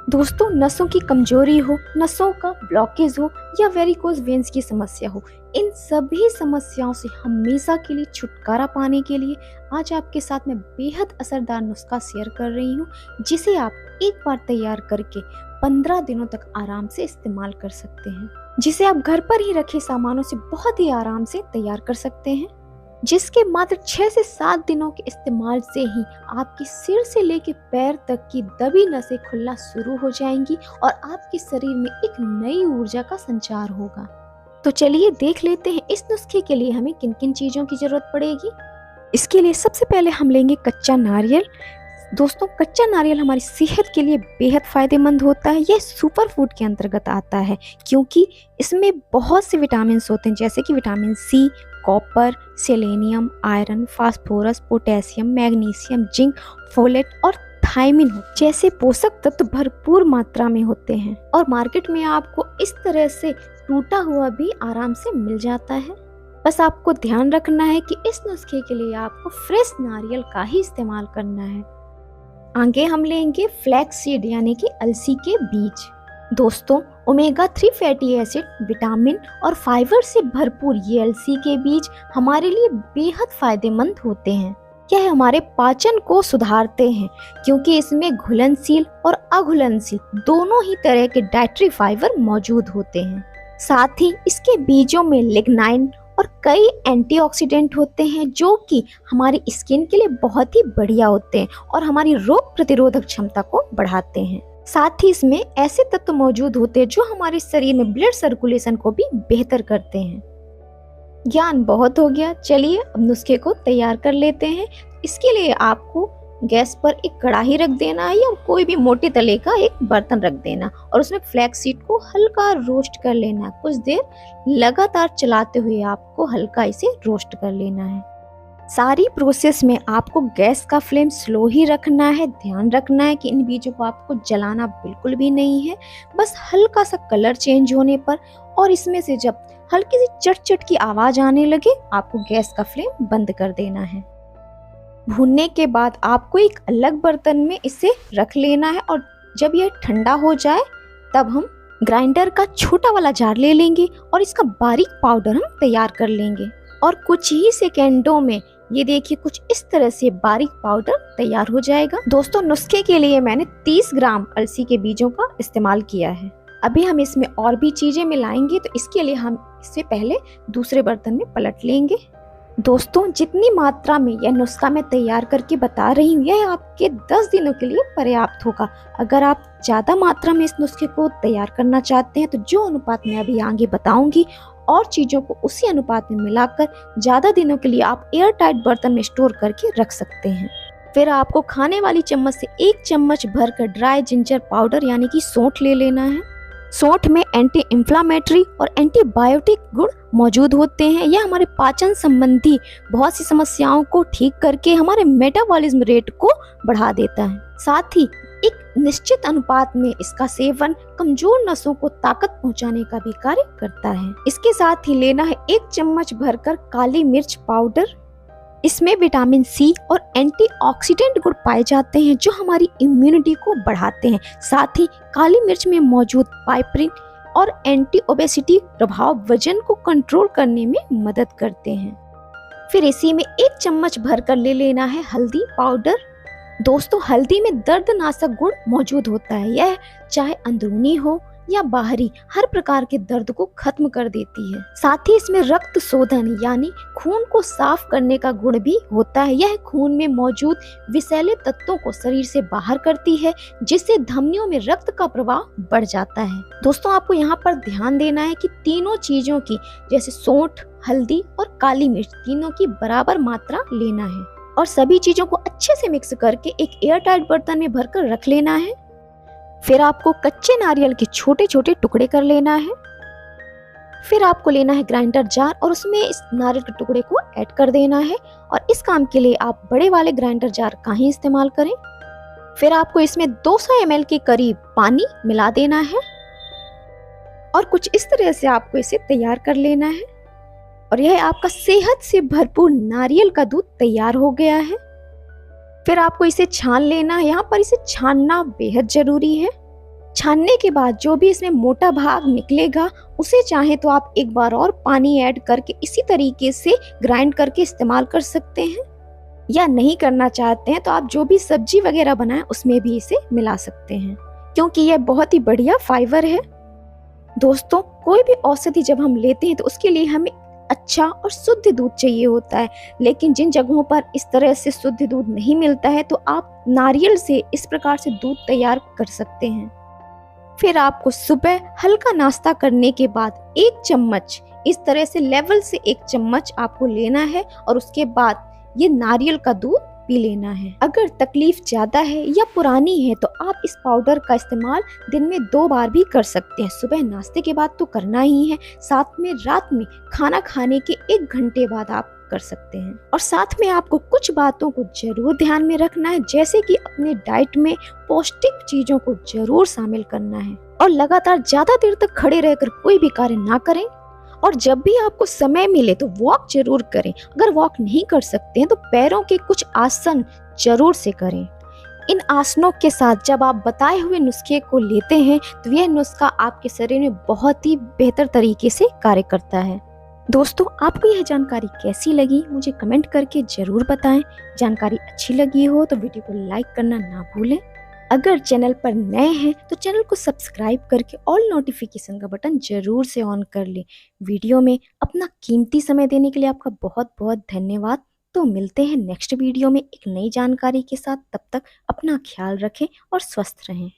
दोस्तों, नसों की कमजोरी हो, नसों का ब्लॉकेज हो या वेरिकोज वेन्स की समस्या हो, इन सभी समस्याओं से हमेशा के लिए छुटकारा पाने के लिए आज आपके साथ मैं बेहद असरदार नुस्खा शेयर कर रही हूँ, जिसे आप एक बार तैयार करके 15 दिनों तक आराम से इस्तेमाल कर सकते हैं, जिसे आप घर पर ही रखे सामानों से बहुत ही आराम से तैयार कर सकते हैं, जिसके मात्र 6 से 7 दिनों के इस्तेमाल से ही आपके सिर से लेकर पैर तक की दबी नसें खुलना शुरू हो जाएंगी और आपके शरीर में एक नई ऊर्जा का संचार होगा। तो चलिए देख लेते हैं इस नुस्खे के लिए हमें किन किन चीज़ों की ज़रूरत पड़ेगी। इसके लिए सबसे पहले हम लेंगे कच्चा नारियल। दोस्तों, कच्चा नारियल हमारी सेहत के लिए बेहद फायदेमंद होता है। यह सुपर फूड के अंतर्गत आता है क्योंकि इसमें बहुत से विटामिन होते हैं, जैसे कि vitamin C, copper, selenium, iron, phosphorus, potassium, magnesium, zinc, folate और थायमिन जैसे पोषक तत्व भरपूर मात्रा में होते हैं और मार्केट में आपको इस तरह से टूटा हुआ भी आराम से मिल जाता है। बस आपको ध्यान रखना है कि इस नुस्खे के लिए आपको फ्रेश नारियल का ही इस्तेमाल करना है। आगे हम लेंगे फ्लैक्स सीड यानी कि अलसी के बीज। दोस्तों, ओमेगा 3 फैटी एसिड, विटामिन और फाइबर से भरपूर ये अलसी के बीज हमारे लिए बेहद फायदेमंद होते हैं। यह हमारे पाचन को सुधारते हैं क्योंकि इसमें घुलनशील और अघुलनशील दोनों ही तरह के डाइटरी फाइबर मौजूद होते हैं। साथ ही इसके बीजों में लिग्नाइन और कई एंटीऑक्सीडेंट होते हैं जो कि हमारी स्किन के लिए बहुत ही बढ़िया होते हैं और हमारी रोग प्रतिरोधक क्षमता को बढ़ाते हैं। साथ ही इसमें ऐसे तत्व मौजूद होते हैं जो हमारे शरीर में ब्लड सर्कुलेशन को भी बेहतर करते हैं। ज्ञान बहुत हो गया, चलिए अब नुस्खे को तैयार कर लेते हैं। इसके लिए आपको गैस पर एक कढ़ाई रख देना है या कोई भी मोटे तले का एक बर्तन रख देना और उसमें फ्लैक्स सीड को हल्का रोस्ट कर लेना है। कुछ देर लगातार चलाते हुए आपको हल्का इसे रोस्ट कर लेना है। सारी प्रोसेस में आपको गैस का फ्लेम स्लो ही रखना है। ध्यान रखना है कि इन बीजों को आपको जलाना बिल्कुल भी नहीं है। बस हल्का सा कलर चेंज होने पर और इसमें से जब हल्की सी चट चट की आवाज आने लगे आपको गैस का फ्लेम बंद कर देना है। भूनने के बाद आपको एक अलग बर्तन में इसे रख लेना है और जब यह ठंडा हो जाए तब हम ग्राइंडर का छोटा वाला जार ले लेंगे और इसका बारीक पाउडर हम तैयार कर लेंगे और कुछ ही सेकेंडों में ये देखिए कुछ इस तरह से बारीक पाउडर तैयार हो जाएगा। दोस्तों, नुस्खे के लिए मैंने 30 ग्राम अलसी के बीजों का इस्तेमाल किया है। अभी हम इसमें और भी चीजें मिलाएंगे तो इसके लिए हम इसे पहले दूसरे बर्तन में पलट लेंगे। दोस्तों, जितनी मात्रा में यह नुस्खा मैं तैयार करके बता रही हूँ यह आपके 10 दिनों के लिए पर्याप्त होगा। अगर आप ज़्यादा मात्रा में इस नुस्खे को तैयार करना चाहते हैं तो जो अनुपात मैं अभी आगे बताऊंगी और चीज़ों को उसी अनुपात में मिलाकर ज़्यादा दिनों के लिए आप एयर टाइट बर्तन में स्टोर करके रख सकते हैं। फिर आपको खाने वाली चम्मच से 1 चम्मच भरकर ड्राई जिंजर पाउडर यानी कि सौंठ ले लेना है। सौंठ में एंटी इंफ्लामेटरी और एंटीबायोटिक गुण मौजूद होते हैं। यह हमारे पाचन संबंधी बहुत सी समस्याओं को ठीक करके हमारे मेटाबॉलिज्म रेट को बढ़ा देता है। साथ ही एक निश्चित अनुपात में इसका सेवन कमजोर नसों को ताकत पहुंचाने का भी कार्य करता है। इसके साथ ही लेना है 1 चम्मच भरकर काली मिर्च पाउडर। इसमें विटामिन सी और एंटीऑक्सीडेंट गुण पाए जाते हैं जो हमारी इम्यूनिटी को बढ़ाते हैं। साथ ही काली मिर्च में मौजूद पाइपरिन और एंटी ओबेसिटी प्रभाव वजन को कंट्रोल करने में मदद करते हैं। फिर इसी में 1 चम्मच भरकर ले लेना है हल्दी पाउडर। दोस्तों, हल्दी में दर्दनाशक गुण मौजूद होता है। यह चाहे अंदरूनी हो या बाहरी हर प्रकार के दर्द को खत्म कर देती है। साथ ही इसमें रक्त शोधन यानी खून को साफ करने का गुण भी होता है। यह खून में मौजूद विषैले तत्वों को शरीर से बाहर करती है जिससे धमनियों में रक्त का प्रवाह बढ़ जाता है। दोस्तों, आपको यहाँ पर ध्यान देना है कि तीनों चीजों की जैसे सौंठ, हल्दी और काली मिर्च तीनों की बराबर मात्रा लेना है और सभी चीजों को अच्छे से मिक्स करके एक एयर टाइट बर्तन में भरकर रख लेना है। फिर आपको कच्चे नारियल के छोटे छोटे टुकड़े कर लेना है। फिर आपको लेना है ग्राइंडर जार और उसमें इस नारियल के टुकड़े को ऐड कर देना है और इस काम के लिए आप बड़े वाले ग्राइंडर जार का ही इस्तेमाल करें। फिर आपको इसमें 200 ml के करीब पानी मिला देना है और कुछ इस तरह से आपको इसे तैयार कर लेना है और यह आपका सेहत से भरपूर नारियल का दूध तैयार हो गया है। फिर आपको इसे छान लेना है। यहाँ पर इसे छानना बेहद जरूरी है। छानने के बाद जो भी इसमें मोटा भाग निकलेगा, उसे चाहे तो आप एक बार और पानी ऐड करके इसी तरीके से ग्राइंड करके इस्तेमाल कर सकते हैं, या नहीं करना चाहते हैं तो आप जो भी सब्जी वगैरह बनाएं उसमें भी इसे मिला सकते हैं, क्योंकि यह बहुत ही बढ़िया फाइबर है। दोस्तों, कोई भी औषधि जब हम लेते हैं तो उसके लिए हमें अच्छा और शुद्ध दूध चाहिए होता है, लेकिन जिन जगहों पर इस तरह से शुद्ध दूध नहीं मिलता है तो आप नारियल से इस प्रकार से दूध तैयार कर सकते हैं। फिर आपको सुबह हल्का नाश्ता करने के बाद 1 चम्मच, इस तरह से लेवल से 1 चम्मच आपको लेना है और उसके बाद ये नारियल का दूध पी लेना है। अगर तकलीफ ज्यादा है या पुरानी है तो आप इस पाउडर का इस्तेमाल दिन में 2 बार भी कर सकते हैं। सुबह नाश्ते के बाद तो करना ही है, साथ में रात में खाना खाने के 1 घंटे बाद आप कर सकते हैं। और साथ में आपको कुछ बातों को जरूर ध्यान में रखना है, जैसे कि अपने डाइट में पौष्टिक चीजों को जरूर शामिल करना है और लगातार ज्यादा देर तक खड़े रहकर कोई भी कार्य ना करें। और जब भी आपको समय मिले तो वॉक जरूर करें। अगर वॉक नहीं कर सकते हैं तो पैरों के कुछ आसन जरूर से करें। इन आसनों के साथ जब आप बताए हुए नुस्खे को लेते हैं तो यह नुस्खा आपके शरीर में बहुत ही बेहतर तरीके से कार्य करता है। दोस्तों, आपको यह जानकारी कैसी लगी मुझे कमेंट करके जरूर बताएं। जानकारी अच्छी लगी हो तो वीडियो को लाइक करना ना भूलें। अगर चैनल पर नए हैं तो चैनल को सब्सक्राइब करके ऑल नोटिफिकेशन का बटन जरूर से ऑन कर लें। वीडियो में अपना कीमती समय देने के लिए आपका बहुत बहुत धन्यवाद। तो मिलते हैं नेक्स्ट वीडियो में एक नई जानकारी के साथ। तब तक अपना ख्याल रखें और स्वस्थ रहें।